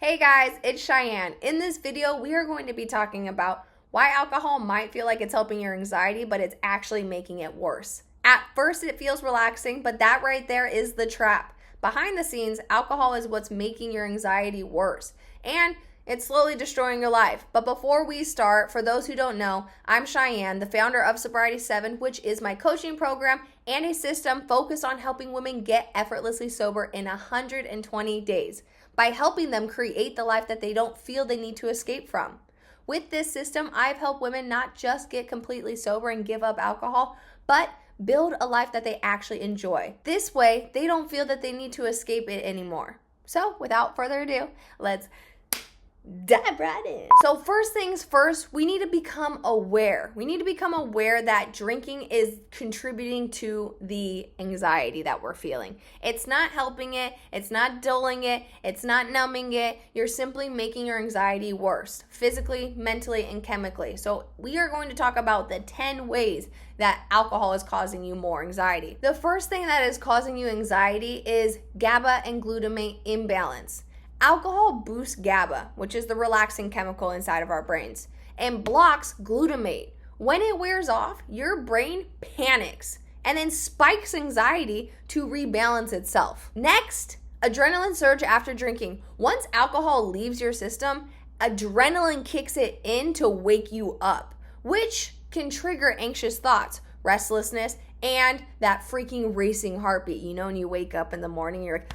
Hey guys, it's Cheyenne. In this video, we are going to be talking about why alcohol might feel like it's helping your anxiety, but it's actually making it worse. At first, it feels relaxing, but that right there is the trap. Behind the scenes, alcohol is what's making your anxiety worse, and it's slowly destroying your life. But before we start, for those who don't know, I'm Cheyenne, the founder of Sobriety 7, which is my coaching program and a system focused on helping women get effortlessly sober in 120 days. By helping them create the life that they don't feel they need to escape from. With this system, I've helped women not just get completely sober and give up alcohol, but build a life that they actually enjoy. This way, they don't feel that they need to escape it anymore. So, without further ado, let's dive right in. So first things first, we need to become aware. We need to become aware that drinking is contributing to the anxiety that we're feeling. It's not helping it. It's not dulling it. It's not numbing it. You're simply making your anxiety worse, physically, mentally, and chemically. So we are going to talk about the 10 ways that alcohol is causing you more anxiety. The first thing that is causing you anxiety is GABA and glutamate imbalance. Alcohol boosts GABA, which is the relaxing chemical inside of our brains, and blocks glutamate. When it wears off, your brain panics and then spikes anxiety to rebalance itself. Next, adrenaline surge after drinking. Once alcohol leaves your system, adrenaline kicks it in to wake you up, which can trigger anxious thoughts, restlessness, and that freaking racing heartbeat. You know, when you wake up in the morning, you're like,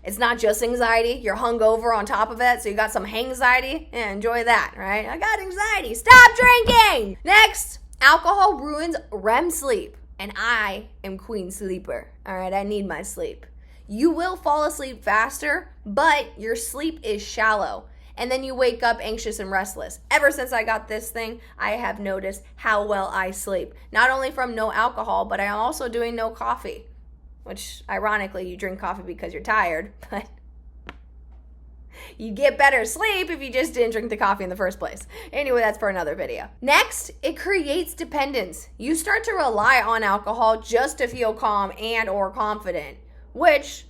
it's not just anxiety, you're hungover on top of it, so you got some hangxiety. Yeah, enjoy that, right? I got anxiety, stop drinking! Next, alcohol ruins REM sleep, and I am queen sleeper, all right? I need my sleep. You will fall asleep faster, but your sleep is shallow, and then you wake up anxious and restless. Ever since I got this thing, I have noticed how well I sleep. Not only from no alcohol, but I'm also doing no coffee. Which, ironically, you drink coffee because you're tired, but you get better sleep if you just didn't drink the coffee in the first place. Anyway, that's for another video. Next, it creates dependence. You start to rely on alcohol just to feel calm and or confident, which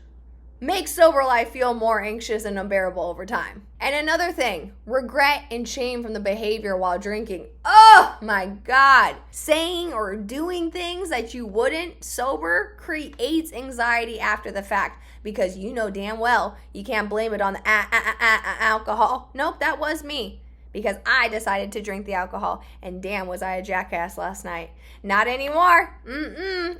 makes sober life feel more anxious and unbearable over time. And another thing, regret and shame from the behavior while drinking. Oh my God. Saying or doing things that you wouldn't sober creates anxiety after the fact because you know damn well you can't blame it on the alcohol. Nope, that was me. Because I decided to drink the alcohol, and damn was I a jackass last night. Not anymore.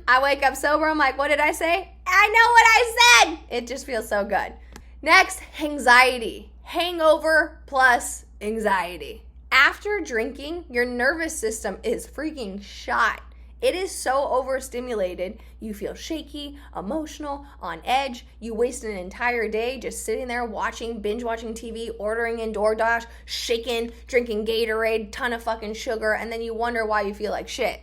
I wake up sober, I'm like, what did I say? I know what I said. It just feels so good. Next, anxiety. Hangover plus anxiety. After drinking, your nervous system is freaking shot. It is so overstimulated, you feel shaky, emotional, on edge. You waste an entire day just sitting there binge watching TV, ordering in DoorDash, shaking, drinking Gatorade, ton of fucking sugar, and then you wonder why you feel like shit.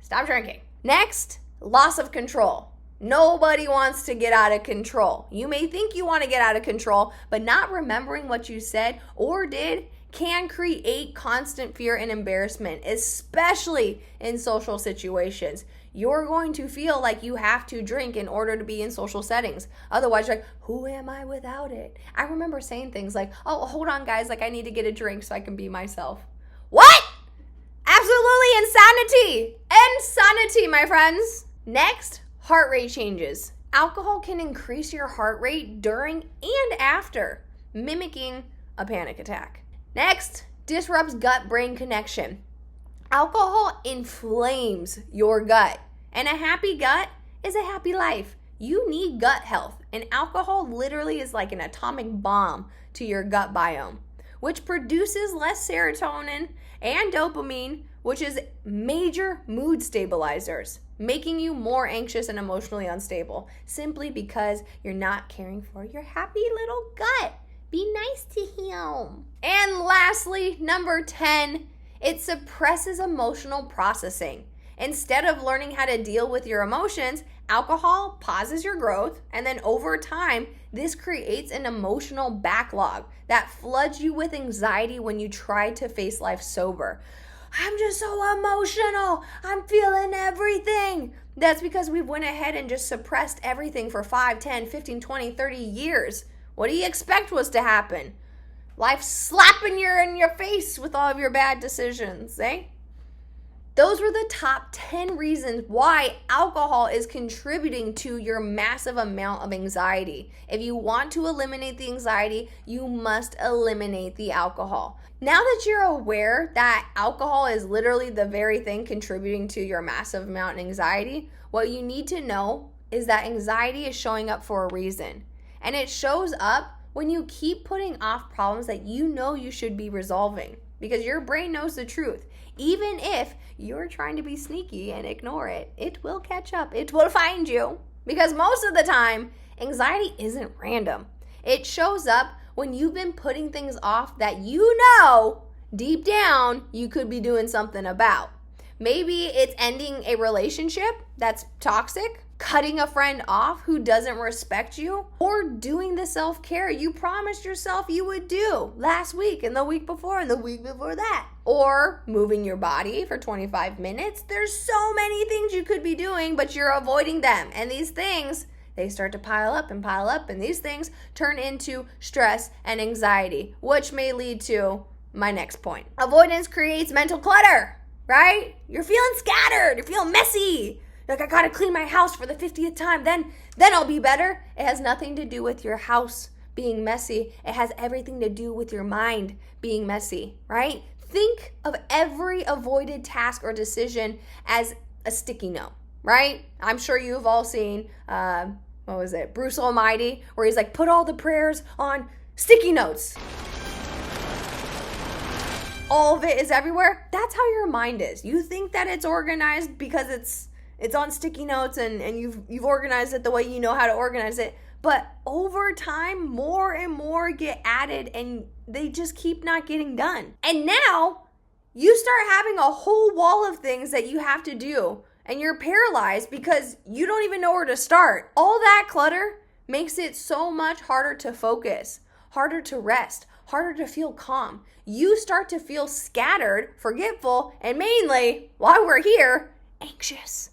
Stop drinking. Next, loss of control. Nobody wants to get out of control. You may think you want to get out of control, but not remembering what you said or did can create constant fear and embarrassment, especially in social situations. You're going to feel like you have to drink in order to be in social settings. Otherwise, you're like, who am I without it? I remember saying things like, oh, hold on, guys, like I need to get a drink so I can be myself. What? Absolutely insanity. Insanity, my friends. Next, heart rate changes. Alcohol can increase your heart rate during and after, mimicking a panic attack. Next, disrupts gut-brain connection. Alcohol inflames your gut, and a happy gut is a happy life. You need gut health, and alcohol literally is like an atomic bomb to your gut biome, which produces less serotonin and dopamine, which is major mood stabilizers, making you more anxious and emotionally unstable, simply because you're not caring for your happy little gut. Be nice to him. And lastly, number 10, it suppresses emotional processing. Instead of learning how to deal with your emotions, alcohol pauses your growth, and then over time, this creates an emotional backlog that floods you with anxiety when you try to face life sober. I'm just so emotional. I'm feeling everything. That's because we went ahead and just suppressed everything for 5, 10, 15, 20, 30 years. What do you expect was to happen? Life slapping you in your face with all of your bad decisions, eh? Those were the top 10 reasons why alcohol is contributing to your massive amount of anxiety. If you want to eliminate the anxiety, you must eliminate the alcohol. Now that you're aware that alcohol is literally the very thing contributing to your massive amount of anxiety, what you need to know is that anxiety is showing up for a reason. And it shows up when you keep putting off problems that you know you should be resolving, because your brain knows the truth. Even if you're trying to be sneaky and ignore it, it will catch up. It will find you. Because most of the time, anxiety isn't random. It shows up when you've been putting things off that you know deep down you could be doing something about. Maybe it's ending a relationship that's toxic, cutting a friend off who doesn't respect you, or doing the self-care you promised yourself you would do last week and the week before and the week before that, or moving your body for 25 minutes. There's so many things you could be doing, but you're avoiding them. And these things, they start to pile up, and these things turn into stress and anxiety, which may lead to my next point. Avoidance creates mental clutter, right? You're feeling scattered, you're feeling messy. Like, I gotta clean my house for the 50th time, then I'll be better. It has nothing to do with your house being messy. It has everything to do with your mind being messy, right? Think of every avoided task or decision as a sticky note, right? I'm sure you've all seen, Bruce Almighty, where he's like, put all the prayers on sticky notes. All of it is everywhere. That's how your mind is. You think that it's organized because it's on sticky notes and you've organized it the way you know how to organize it. But over time, more and more get added and they just keep not getting done. And now you start having a whole wall of things that you have to do and you're paralyzed because you don't even know where to start. All that clutter makes it so much harder to focus, harder to rest, harder to feel calm. You start to feel scattered, forgetful, and mainly, while we're here, anxious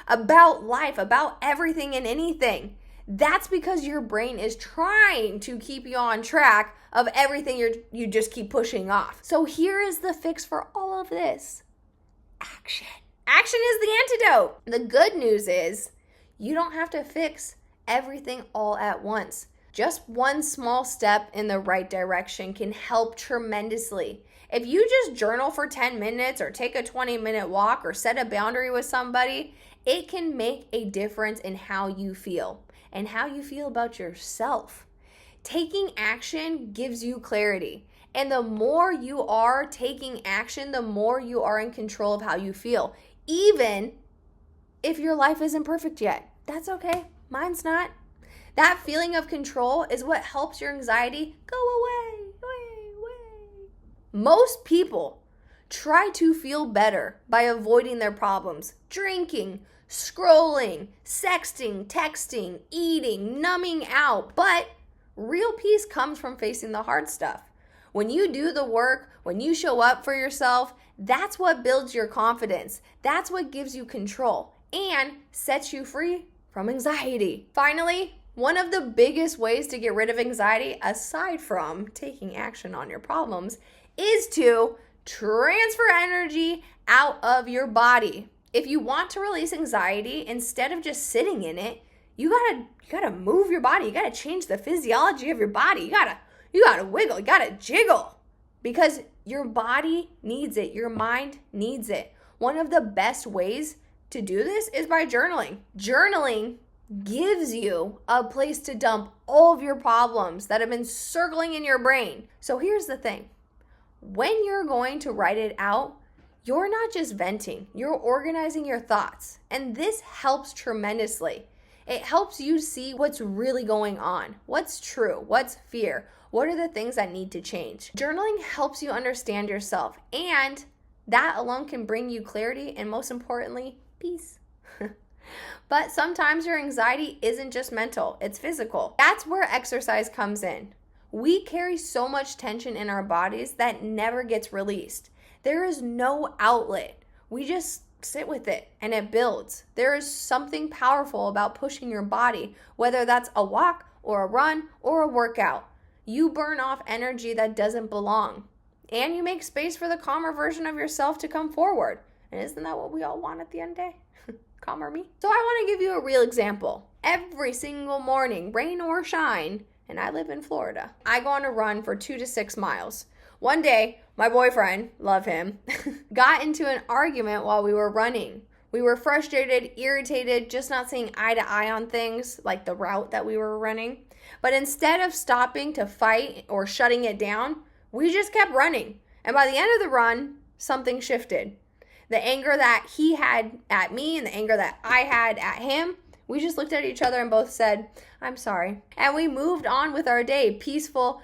about life, about everything and anything. That's because your brain is trying to keep you on track of everything you just keep pushing off. So here is the fix for all of this. Action. Action is the antidote. The good news is you don't have to fix everything all at once. Just one small step in the right direction can help tremendously. If you just journal for 10 minutes or take a 20-minute walk or set a boundary with somebody, it can make a difference in how you feel and how you feel about yourself. Taking action gives you clarity. And the more you are taking action, the more you are in control of how you feel. Even if your life isn't perfect yet. That's okay. Mine's not. That feeling of control is what helps your anxiety go away. Most people try to feel better by avoiding their problems. Drinking, scrolling, sexting, texting, eating, numbing out. But real peace comes from facing the hard stuff. When you do the work, when you show up for yourself, that's what builds your confidence. That's what gives you control and sets you free from anxiety. Finally, one of the biggest ways to get rid of anxiety, aside from taking action on your problems, is to transfer energy out of your body. If you want to release anxiety, instead of just sitting in it, you gotta move your body. You gotta change the physiology of your body. You gotta wiggle. You gotta jiggle, because your body needs it. Your mind needs it. One of the best ways to do this is by journaling. Journaling gives you a place to dump all of your problems that have been circling in your brain. So here's the thing. When you're going to write it out, you're not just venting, you're organizing your thoughts. And this helps tremendously. It helps you see what's really going on, what's true, what's fear, what are the things that need to change. Journaling helps you understand yourself, and that alone can bring you clarity and, most importantly, peace. But sometimes your anxiety isn't just mental, it's physical. That's where exercise comes in. We carry so much tension in our bodies that never gets released. There is no outlet. We just sit with it and it builds. There is something powerful about pushing your body, whether that's a walk or a run or a workout. You burn off energy that doesn't belong. And you make space for the calmer version of yourself to come forward. And isn't that what we all want at the end of the day? Calmer me. So I want to give you a real example. Every single morning, rain or shine, and I live in Florida, I go on a run for 2 to 6 miles. One day, my boyfriend, love him, got into an argument while we were running. We were frustrated, irritated, just not seeing eye to eye on things like the route that we were running. But instead of stopping to fight or shutting it down, we just kept running. And by the end of the run, something shifted. The anger that he had at me and the anger that I had at him, we just looked at each other and both said, I'm sorry. And we moved on with our day, peaceful,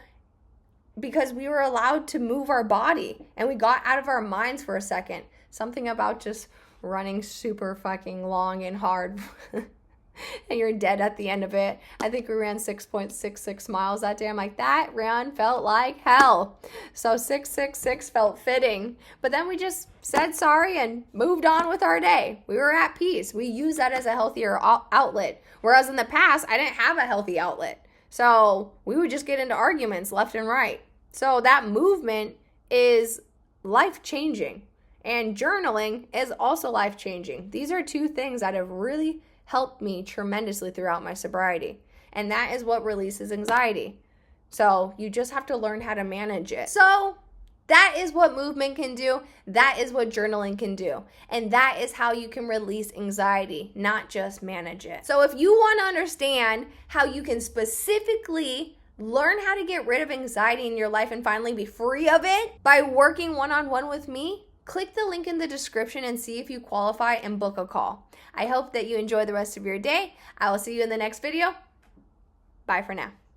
because we were allowed to move our body and we got out of our minds for a second. Something about just running super fucking long and hard and you're dead at the end of it. I think we ran 6.66 miles that day. I'm like, that run felt like hell. So 666 felt fitting. But then we just said sorry and moved on with our day. We were at peace. We used that as a healthier outlet. Whereas in the past, I didn't have a healthy outlet. So we would just get into arguments left and right. So that movement is life-changing. And journaling is also life-changing. These are two things that have really helped me tremendously throughout my sobriety. And that is what releases anxiety. So you just have to learn how to manage it. So that is what movement can do. That is what journaling can do. And that is how you can release anxiety, not just manage it. So if you want to understand how you can specifically learn how to get rid of anxiety in your life and finally be free of it by working one-on-one with me, click the link in the description and see if you qualify and book a call. I hope that you enjoy the rest of your day. I will see you in the next video. Bye for now.